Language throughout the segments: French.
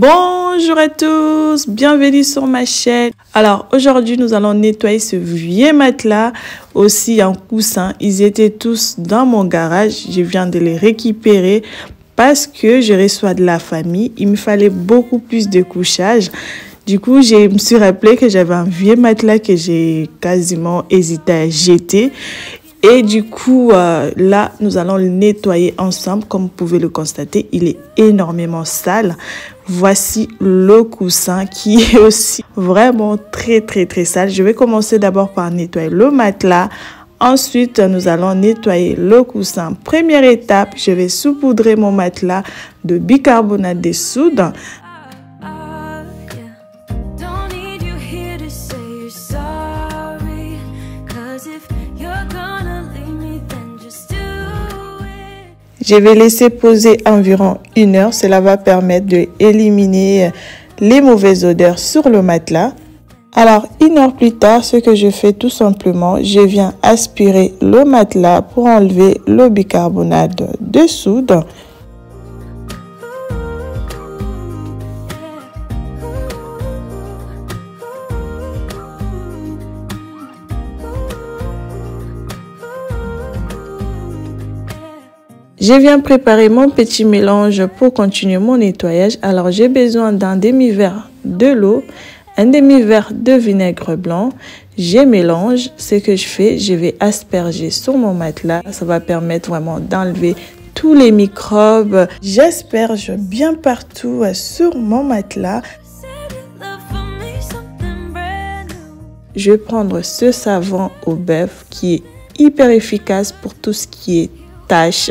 Bonjour à tous, bienvenue sur ma chaîne. Alors aujourd'hui nous allons nettoyer ce vieux matelas, aussi un coussin. Ils étaient tous dans mon garage, je viens de les récupérer parce que je reçois de la famille. Il me fallait beaucoup plus de couchage. Du coup, je me suis rappelé que j'avais un vieux matelas que j'ai quasiment hésité à jeter. Et du coup, là, nous allons le nettoyer ensemble. Comme vous pouvez le constater, il est énormément sale. Voici le coussin qui est aussi vraiment très sale. Je vais commencer d'abord par nettoyer le matelas. Ensuite, nous allons nettoyer le coussin. Première étape, je vais saupoudrer mon matelas de bicarbonate de soude. Je vais laisser poser environ 1 heure. Cela va permettre d'éliminer les mauvaises odeurs sur le matelas. Alors, 1 heure plus tard, ce que je fais tout simplement, je viens aspirer le matelas pour enlever le bicarbonate de soude. Je viens préparer mon petit mélange pour continuer mon nettoyage. Alors, j'ai besoin d'un demi-verre de l'eau, un demi-verre de vinaigre blanc. Je mélange. Ce que je fais, je vais asperger sur mon matelas. Ça va permettre vraiment d'enlever tous les microbes. J'asperge bien partout sur mon matelas. Je vais prendre ce savon au bœuf qui est hyper efficace pour tout ce qui est tâches.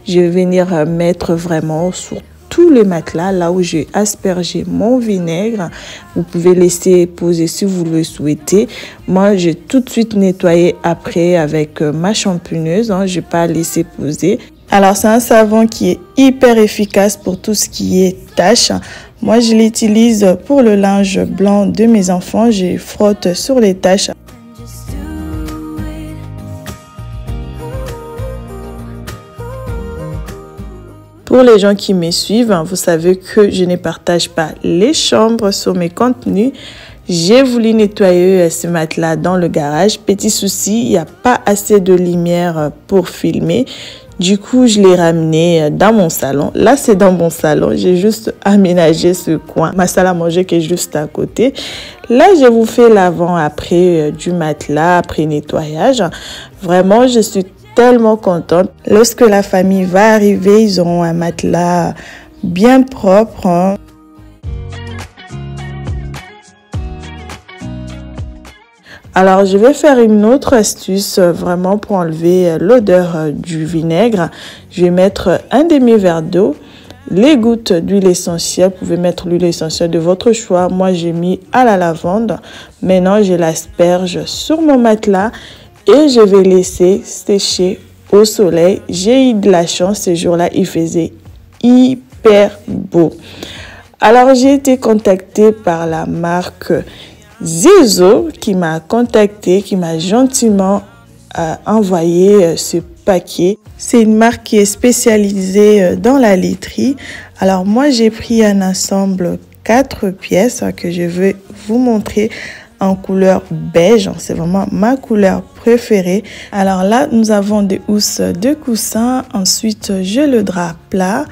Je vais venir mettre vraiment sur tous les matelas, là où j'ai aspergé mon vinaigre. Vous pouvez laisser poser si vous le souhaitez. Moi, j'ai tout de suite nettoyé après avec ma shampooneuse. Je n'ai pas laissé poser. Alors, c'est un savon qui est hyper efficace pour tout ce qui est tâches. Moi, je l'utilise pour le linge blanc de mes enfants. Je frotte sur les taches. Pour les gens qui me suivent, vous savez que je ne partage pas les chambres sur mes contenus. J'ai voulu nettoyer ce matelas dans le garage. Petit souci, il n'y a pas assez de lumière pour filmer. Du coup, je l'ai ramené dans mon salon. Là, c'est dans mon salon. J'ai juste aménagé ce coin. Ma salle à manger qui est juste à côté. Là, je vous fais l'avant-après du matelas, après nettoyage. Vraiment, je suis tellement contente. Lorsque la famille va arriver, ils auront un matelas bien propre. Alors, je vais faire une autre astuce vraiment pour enlever l'odeur du vinaigre. Je vais mettre un demi-verre d'eau, les gouttes d'huile essentielle. Vous pouvez mettre l'huile essentielle de votre choix. Moi, j'ai mis à la lavande. Maintenant, je l'asperge sur mon matelas. Et je vais laisser sécher au soleil. J'ai eu de la chance ce jour-là, il faisait hyper beau. Alors, j'ai été contactée par la marque Zizo qui m'a contacté, qui m'a gentiment envoyé ce paquet. C'est une marque qui est spécialisée dans la literie. Alors, moi, j'ai pris un ensemble 4 pièces que je vais vous montrer en couleur beige. C'est vraiment ma couleur préférée. Alors là, nous avons des housses de coussin. Ensuite, j'ai le drap plat.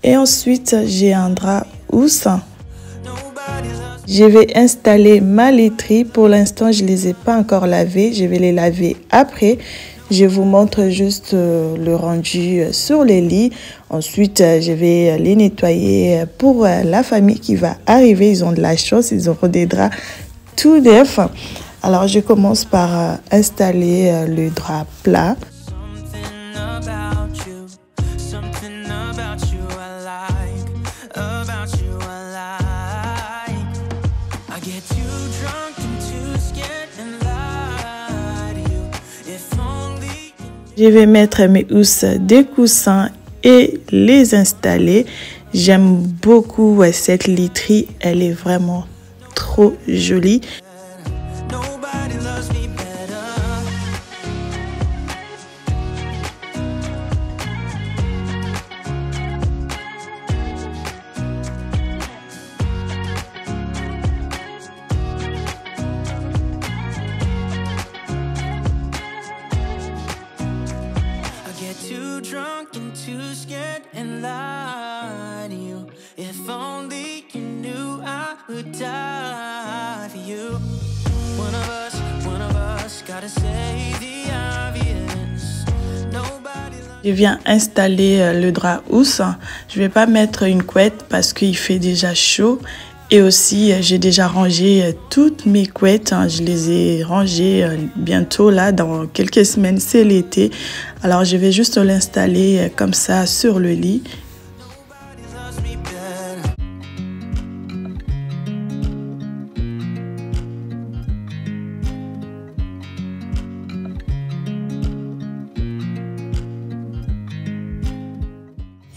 Et ensuite, j'ai un drap housse. Je vais installer ma literie. Pour l'instant, je ne les ai pas encore lavées. Je vais les laver après. Je vous montre juste le rendu sur les lits. Ensuite, je vais les nettoyer pour la famille qui va arriver. Ils ont de la chance. Ils auront des draps tout neuf. Alors, je commence par installer le drap plat. Je vais mettre mes housses des coussins et les installer. J'aime beaucoup cette literie. Elle est vraiment trop jolie. die for you. One of us gotta say the obvious. Nobody loves. Je viens installer le drap housse. Je vais pas mettre une couette parce qu'il fait déjà chaud. Et aussi, j'ai déjà rangé toutes mes couettes. Je les ai rangées bientôt, là, dans quelques semaines, c'est l'été. Alors, je vais juste l'installer comme ça sur le lit.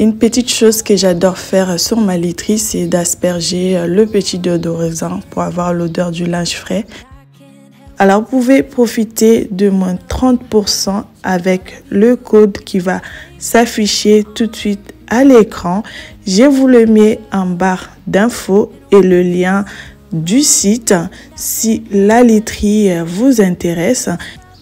Une petite chose que j'adore faire sur ma literie, c'est d'asperger le petit déodorant pour avoir l'odeur du linge frais. Alors, vous pouvez profiter de moins 30% avec le code qui va s'afficher tout de suite à l'écran. Je vous le mets en barre d'infos et le lien du site si la literie vous intéresse.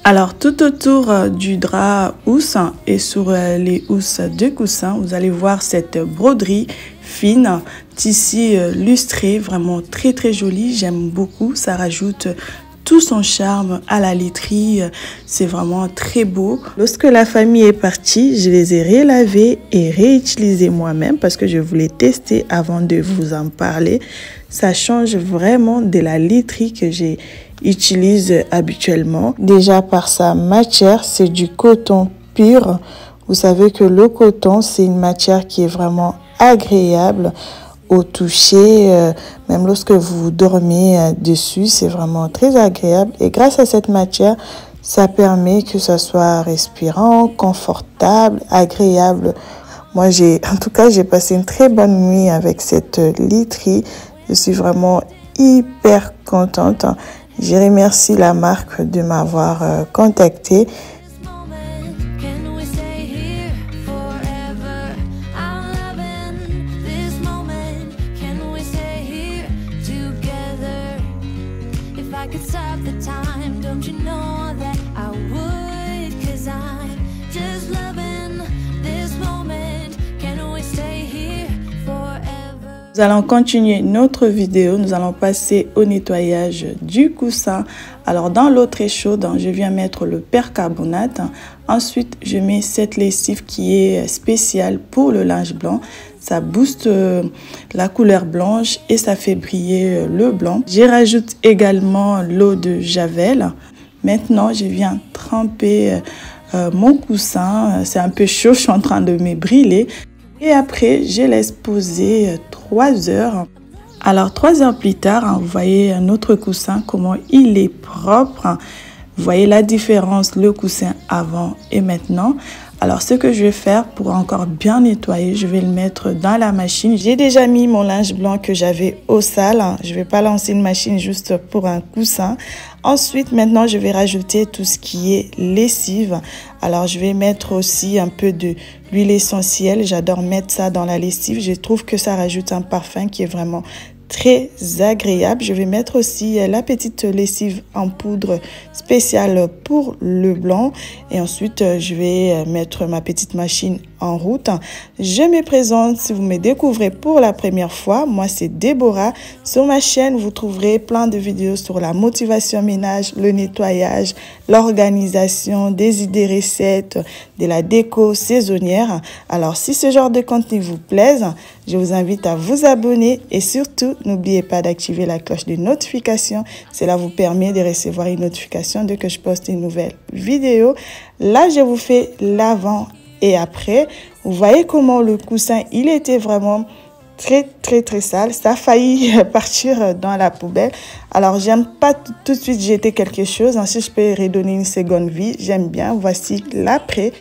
Alors, tout autour du drap housse et sur les housses de coussin, vous allez voir cette broderie fine, tissu lustré, vraiment très très joli. J'aime beaucoup, ça rajoute tout son charme à la literie. C'est vraiment très beau. Lorsque la famille est partie, je les ai relavés et réutilisés moi-même parce que je voulais tester avant de vous en parler. Ça change vraiment de la literie que j'utilise habituellement. Déjà par sa matière, c'est du coton pur. Vous savez que le coton, c'est une matière qui est vraiment agréable au toucher. Même lorsque vous dormez dessus, c'est vraiment très agréable. Et grâce à cette matière, ça permet que ça soit respirant, confortable, agréable. Moi, en tout cas, j'ai passé une très bonne nuit avec cette literie. Je suis vraiment hyper contente. Je remercie la marque de m'avoir contactée. Nous allons continuer notre vidéo. Nous allons passer au nettoyage du coussin. Alors, dans l'eau très chaude, je viens mettre le percarbonate. Ensuite, je mets cette lessive qui est spéciale pour le linge blanc. Ça booste la couleur blanche et ça fait briller le blanc. Je rajoute également l'eau de Javel. Maintenant, je viens tremper mon coussin. C'est un peu chaud, je suis en train de me brûler. Et après, je laisse poser 3 heures. Alors, 3 heures plus tard, vous voyez notre coussin, comment il est propre. Vous voyez la différence, le coussin avant et maintenant. Alors, ce que je vais faire pour encore bien nettoyer, je vais le mettre dans la machine. J'ai déjà mis mon linge blanc que j'avais au sale. Je ne vais pas lancer une machine juste pour un coussin. Ensuite, maintenant, je vais rajouter tout ce qui est lessive. Alors, je vais mettre aussi un peu de l'huile essentielle. J'adore mettre ça dans la lessive. Je trouve que ça rajoute un parfum qui est vraiment très agréable. Je vais mettre aussi la petite lessive en poudre spéciale pour le blanc. Et ensuite, je vais mettre ma petite machine en route. Je me présente si vous me découvrez pour la première fois. Moi, c'est Déborah. Sur ma chaîne, vous trouverez plein de vidéos sur la motivation ménage, le nettoyage, l'organisation, des idées recettes, de la déco saisonnière. Alors, si ce genre de contenu vous plaise, je vous invite à vous abonner et surtout, n'oubliez pas d'activer la cloche de notification. Cela vous permet de recevoir une notification dès que je poste une nouvelle vidéo. Là, je vous fais l'avant et après. Vous voyez comment le coussin, il était vraiment très sale. Ça a failli partir dans la poubelle. Alors, j'aime pas tout de suite jeter quelque chose. Si je peux redonner une seconde vie, j'aime bien. Voici l'après.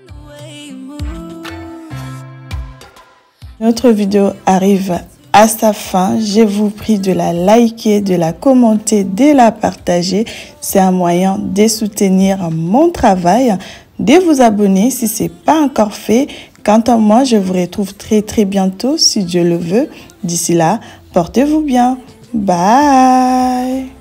Notre vidéo arrive à sa fin. Je vous prie de la liker, de la commenter, de la partager. C'est un moyen de soutenir mon travail, de vous abonner si ce n'est pas encore fait. Quant à moi, je vous retrouve très bientôt si Dieu le veut. D'ici là, portez-vous bien. Bye!